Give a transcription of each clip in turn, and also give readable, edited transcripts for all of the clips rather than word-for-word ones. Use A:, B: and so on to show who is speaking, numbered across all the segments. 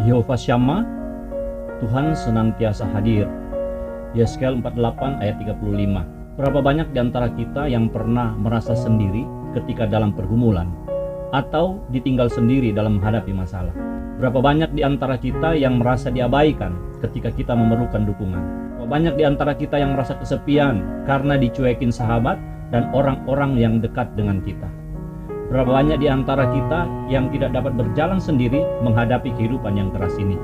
A: Yehova Syama, Tuhan senantiasa hadir. Yeskel 48 ayat 35. Berapa banyak di antara kita yang pernah merasa sendiri ketika dalam pergumulan atau ditinggal sendiri dalam menghadapi masalah? Berapa banyak di antara kita yang merasa diabaikan ketika kita memerlukan dukungan? Berapa banyak di antara kita yang merasa kesepian karena dicuekin sahabat dan orang-orang yang dekat dengan kita? Berapa banyak di antara kita yang tidak dapat berjalan sendiri menghadapi kehidupan yang keras ini?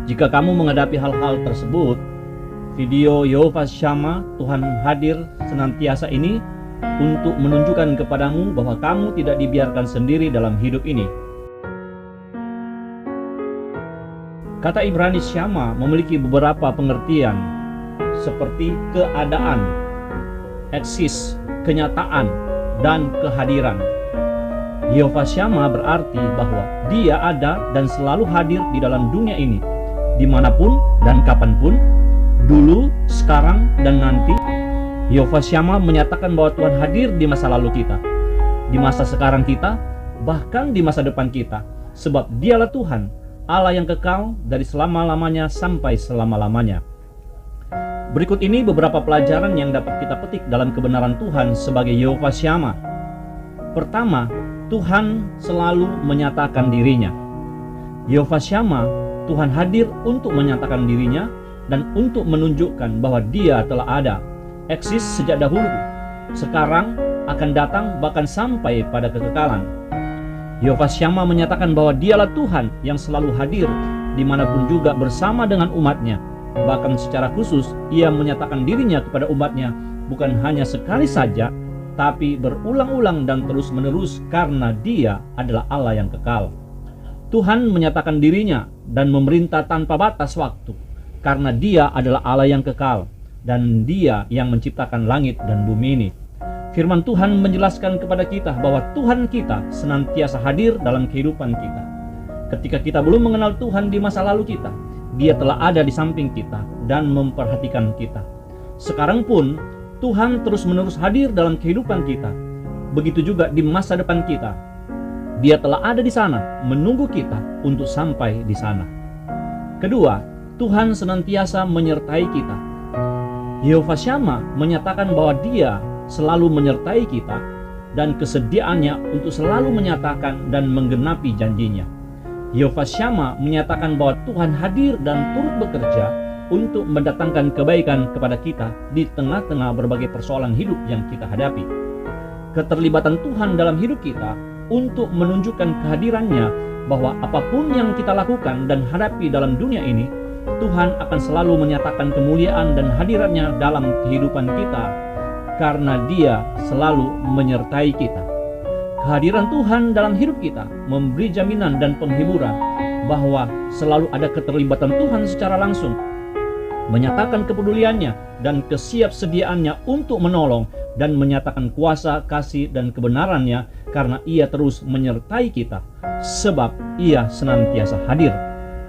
A: Jika kamu menghadapi hal-hal tersebut, video Yehova Syama, Tuhan hadir senantiasa ini untuk menunjukkan kepadamu bahwa kamu tidak dibiarkan sendiri dalam hidup ini. Kata Ibrani Syama memiliki beberapa pengertian seperti keadaan, eksis, kenyataan, dan kehadiran. Yehova Syama berarti bahwa Dia ada dan selalu hadir di dalam dunia ini, dimanapun dan kapanpun, dulu, sekarang, dan nanti. Yehova Syama menyatakan bahwa Tuhan hadir di masa lalu kita, di masa sekarang kita, bahkan di masa depan kita, sebab Dialah Tuhan, Allah yang kekal dari selama-lamanya sampai selama-lamanya. Berikut ini beberapa pelajaran yang dapat kita petik dalam kebenaran Tuhan sebagai Yehova Syama. Pertama, Tuhan selalu menyatakan dirinya. Yehova Syama, Tuhan hadir untuk menyatakan dirinya dan untuk menunjukkan bahwa Dia telah ada, eksis sejak dahulu, sekarang, akan datang, bahkan sampai pada kekekalan. Yehova Syama menyatakan bahwa Dialah Tuhan yang selalu hadir dimanapun juga bersama dengan umatnya. Bahkan secara khusus Ia menyatakan dirinya kepada umatnya bukan hanya sekali saja, tapi berulang-ulang dan terus-menerus karena Dia adalah Allah yang kekal. Tuhan menyatakan dirinya dan memerintah tanpa batas waktu karena Dia adalah Allah yang kekal dan Dia yang menciptakan langit dan bumi ini. Firman Tuhan menjelaskan kepada kita bahwa Tuhan kita senantiasa hadir dalam kehidupan kita. Ketika kita belum mengenal Tuhan di masa lalu kita, Dia telah ada di samping kita dan memperhatikan kita. Sekarang pun Tuhan terus-menerus hadir dalam kehidupan kita. Begitu juga di masa depan kita. Dia telah ada di sana, menunggu kita untuk sampai di sana. Kedua, Tuhan senantiasa menyertai kita. Yehova Syama menyatakan bahwa Dia selalu menyertai kita dan kesediaannya untuk selalu menyatakan dan menggenapi janjinya. Yehova Syama menyatakan bahwa Tuhan hadir dan turut bekerja untuk mendatangkan kebaikan kepada kita di tengah-tengah berbagai persoalan hidup yang kita hadapi. Keterlibatan Tuhan dalam hidup kita untuk menunjukkan kehadirannya bahwa apapun yang kita lakukan dan hadapi dalam dunia ini, Tuhan akan selalu menyatakan kemuliaan dan hadirannya dalam kehidupan kita karena Dia selalu menyertai kita. Kehadiran Tuhan dalam hidup kita memberi jaminan dan penghiburan bahwa selalu ada keterlibatan Tuhan secara langsung, menyatakan kepeduliannya dan kesiapsediaannya untuk menolong dan menyatakan kuasa, kasih, dan kebenarannya karena Ia terus menyertai kita, sebab Ia senantiasa hadir.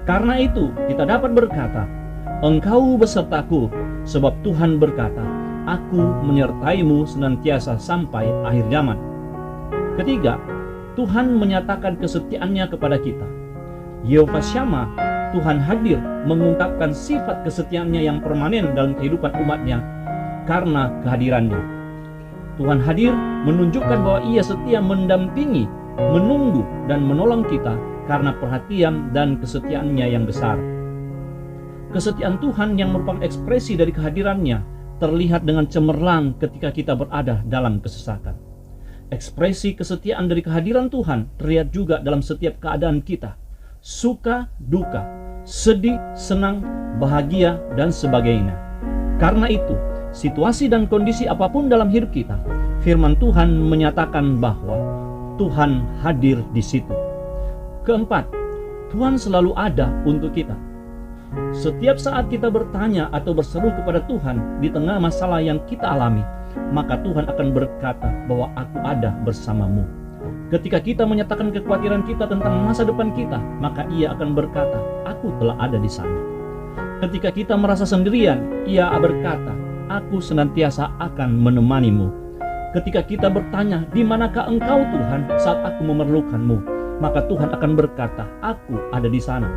A: Karena itu kita dapat berkata, "Engkau besertaku," sebab Tuhan berkata, "Aku menyertaimu senantiasa sampai akhir zaman." Ketiga, Tuhan menyatakan kesetiaannya kepada kita. Yehova Syama, Tuhan hadir mengungkapkan sifat kesetiaannya yang permanen dalam kehidupan umatnya karena kehadirannya. Tuhan hadir menunjukkan bahwa Ia setia mendampingi, menunggu, dan menolong kita karena perhatian dan kesetiaannya yang besar. Kesetiaan Tuhan yang merupakan ekspresi dari kehadirannya terlihat dengan cemerlang ketika kita berada dalam kesesakan. Ekspresi kesetiaan dari kehadiran Tuhan terlihat juga dalam setiap keadaan kita, suka, duka, sedih, senang, bahagia, dan sebagainya. Karena itu, situasi dan kondisi apapun dalam hidup kita, firman Tuhan menyatakan bahwa Tuhan hadir di situ. Keempat, Tuhan selalu ada untuk kita. Setiap saat kita bertanya atau berseru kepada Tuhan di tengah masalah yang kita alami, maka Tuhan akan berkata bahwa aku ada bersamamu. Ketika kita menyatakan kekhawatiran kita tentang masa depan kita, maka Ia akan berkata, aku telah ada di sana. Ketika kita merasa sendirian, Ia berkata, aku senantiasa akan menemanimu. Ketika kita bertanya, di manakah Engkau Tuhan saat aku memerlukanmu? maka Tuhan akan berkata, "Aku ada di sana."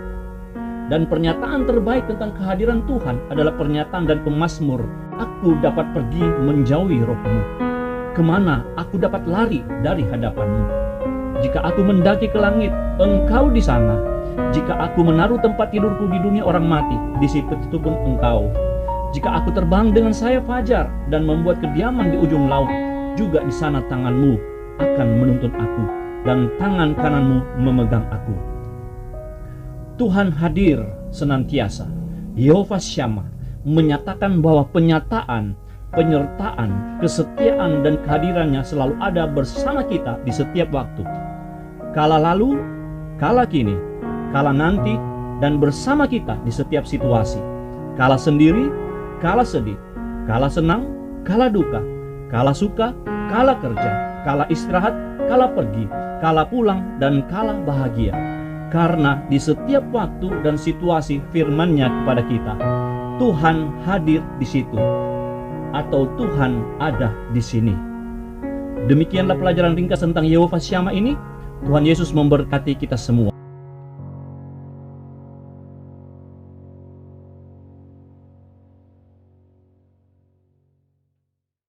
A: Dan pernyataan terbaik tentang kehadiran Tuhan adalah pernyataan dan pemazmur, "Aku dapat pergi menjauhi roh-Mu. Kemana aku dapat lari dari hadapan-Mu? Jika aku mendaki ke langit, Engkau di sana. Jika aku menaruh tempat tidurku di dunia orang mati, di situ pun Engkau. Jika aku terbang dengan sayap fajar dan membuat kediaman di ujung laut, juga di sana tangan-Mu akan menuntun aku, dan tangan kanan-Mu memegang aku." Tuhan hadir senantiasa. Yehova Syama menyatakan bahwa penyataan, penyertaan, kesetiaan, dan kehadirannya selalu ada bersama kita di setiap waktu. Kala lalu, kala kini, kala nanti, dan bersama kita di setiap situasi. Kala sendiri, kala sedih, kala senang, kala duka, kala suka, kala kerja, kala istirahat, kala pergi, kala pulang, dan kala bahagia. Karena di setiap waktu dan situasi firman-Nya kepada kita, Tuhan hadir di situ, atau Tuhan ada di sini. Demikianlah pelajaran ringkas tentang Yehova Syama ini. Tuhan Yesus memberkati kita semua.